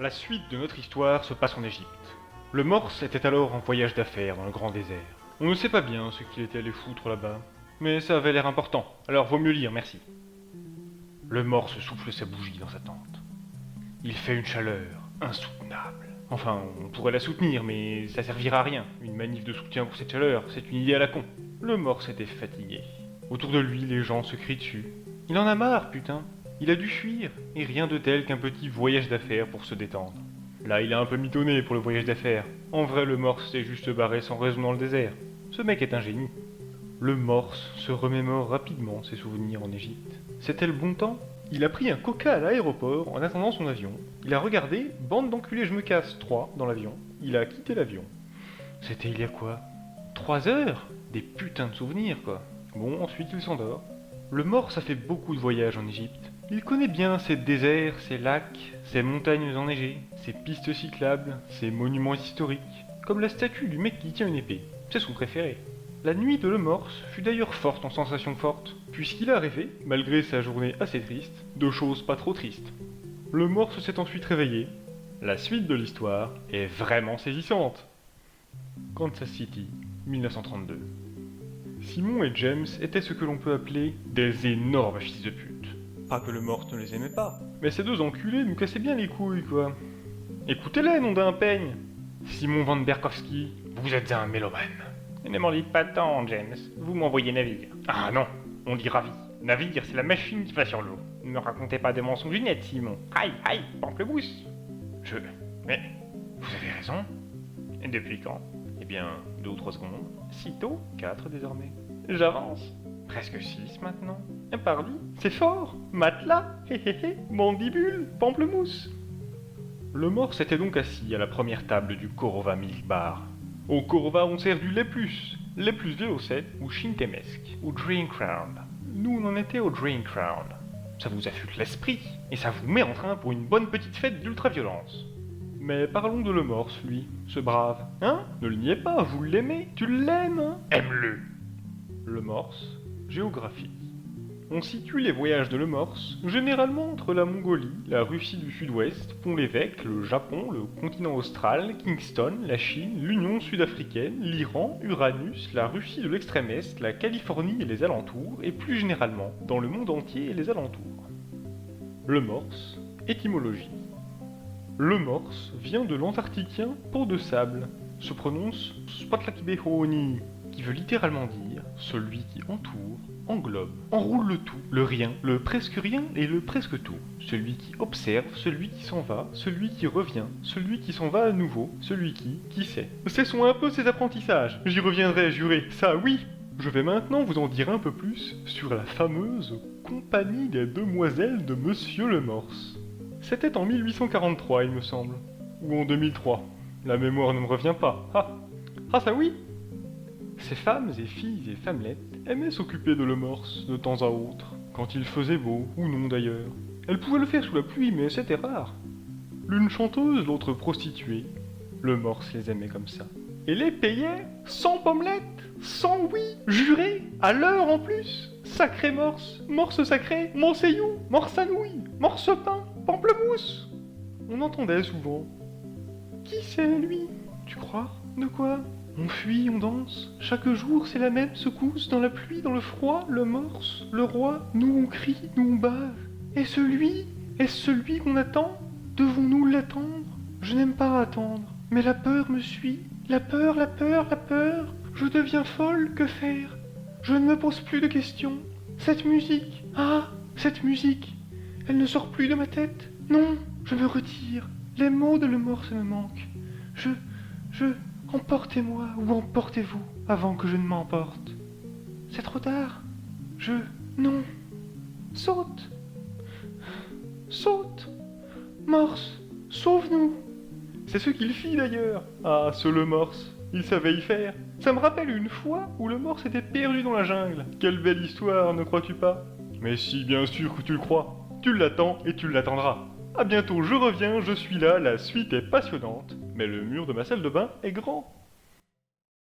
La suite de notre histoire se passe en Égypte. Le Morse était alors en voyage d'affaires dans le grand désert. On ne sait pas bien ce qu'il était allé foutre là-bas, mais ça avait l'air important, alors vaut mieux lire, merci. Le Morse souffle sa bougie dans sa tente. Il fait une chaleur insoutenable. Enfin, on pourrait la soutenir, mais ça servira à rien. Une manif de soutien pour cette chaleur, c'est une idée à la con. Le Morse était fatigué. Autour de lui, les gens se crient dessus. Il en a marre, putain. Il a dû fuir, et rien de tel qu'un petit voyage d'affaires pour se détendre. Là, il a un peu mitonné pour le voyage d'affaires. En vrai, le Morse s'est juste barré sans raison dans le désert. Ce mec est un génie. Le Morse se remémore rapidement ses souvenirs en Égypte. C'était le bon temps. Il a pris un coca à l'aéroport en attendant son avion. Il a regardé Bande d'enculés je me casse 3 dans l'avion. Il a quitté l'avion. C'était il y a quoi 3 heures. Des putains de souvenirs, quoi. Bon, ensuite il s'endort. Le Morse a fait beaucoup de voyages en Égypte. Il connaît bien ses déserts, ses lacs, ses montagnes enneigées, ses pistes cyclables, ses monuments historiques, comme la statue du mec qui tient une épée. C'est son préféré. La nuit de Le Morse fut d'ailleurs forte en sensations fortes, puisqu'il a rêvé, malgré sa journée assez triste, de choses pas trop tristes. Le Morse s'est ensuite réveillé. La suite de l'histoire est vraiment saisissante. Kansas City, 1932. Simon et James étaient ce que l'on peut appeler des énormes fils de pute. Pas que le Morse ne les aimait pas, mais ces deux enculés nous cassaient bien les couilles, quoi. Écoutez-les, nom d'un peigne. Simon Van Berkowski, vous êtes un mélomane. Ne m'en dites pas tant, James. Vous m'envoyez navire. Ah non, on dit ravi. Navire, c'est la machine qui va sur l'eau. Ne me racontez pas de mensonges nets, Simon. Aïe, aïe, pamplemousse. Mais, vous avez raison. Et depuis quand? Eh bien, 2 ou 3 secondes. Sitôt, 4 désormais. J'avance. Presque 6 maintenant. Pardi, c'est fort. Matelas, hé hé hé, mandibule, pamplemousse. Le Morse était donc assis à la première table du Korova Milk Bar. Au Korova, on sert du lait plus Vélocet, ou Chintemesque, ou Drink Crown. Nous, on en était au Drink Crown. Ça vous affûte l'esprit, et ça vous met en train pour une bonne petite fête d'ultra-violence. Mais parlons de Le Morse, lui, ce brave. Hein? Ne le niez pas, vous l'aimez, tu l'aimes, hein? Aime-le. Le Morse, géographie. On situe les voyages de Le Morse généralement entre la Mongolie, la Russie du Sud-Ouest, Pont-l'Évêque, le Japon, le continent austral, Kingston, la Chine, l'Union sud-africaine, l'Iran, Uranus, la Russie de l'extrême-est, la Californie et les alentours, et plus généralement dans le monde entier et les alentours. Le Morse, étymologie. Le Morse vient de l'antarcticien pot de sable, se prononce Spatlakibehoni, qui veut littéralement dire celui qui entoure, englobe, enroule le tout, le rien, le presque rien et le presque tout. Celui qui observe, celui qui s'en va, celui qui revient, celui qui s'en va à nouveau, celui qui sait. Cessons un peu ces apprentissages, j'y reviendrai, juré, ça oui. Je vais maintenant vous en dire un peu plus sur la fameuse Compagnie des Demoiselles de Monsieur Le Morse. C'était en 1843, il me semble. Ou en 2003. La mémoire ne me revient pas. Ah ça oui. Ces femmes et filles et femmelettes aimaient s'occuper de Le Morse de temps à autre, quand il faisait beau, ou non d'ailleurs. Elles pouvaient le faire sous la pluie, mais c'était rare. L'une chanteuse, l'autre prostituée. Le Morse les aimait comme ça. Et les payait sans pommelette, sans oui, juré, à l'heure en plus. Sacré Morse, Morse sacré, Montseillou, Morsanouille, Morse-pain, Pamplemousse. On entendait souvent. Qui c'est, lui? Tu crois? De quoi? On fuit, on danse. Chaque jour, c'est la même secousse, dans la pluie, dans le froid, le Morse, le roi. Nous, on crie, nous, on bave. Et celui? Est-ce celui qu'on attend? Devons-nous l'attendre? Je n'aime pas attendre. Mais la peur me suit. La peur, la peur, la peur. Je deviens folle, que faire? Je ne me pose plus de questions. Cette musique, cette musique. Elle ne sort plus de ma tête. Non, je me retire. Les mots de Le Morse me manquent. Emportez-moi ou emportez-vous avant que je ne m'emporte. C'est trop tard. Non. Saute. Saute. Morse, sauve-nous. C'est ce qu'il fit d'ailleurs. Ah, ce Le Morse. Il savait y faire. Ça me rappelle une fois où Le Morse était perdu dans la jungle. Quelle belle histoire, ne crois-tu pas? Mais si, bien sûr que tu le crois. Tu l'attends et tu l'attendras. À bientôt, je reviens, je suis là, la suite est passionnante. Mais le mur de ma salle de bain est grand.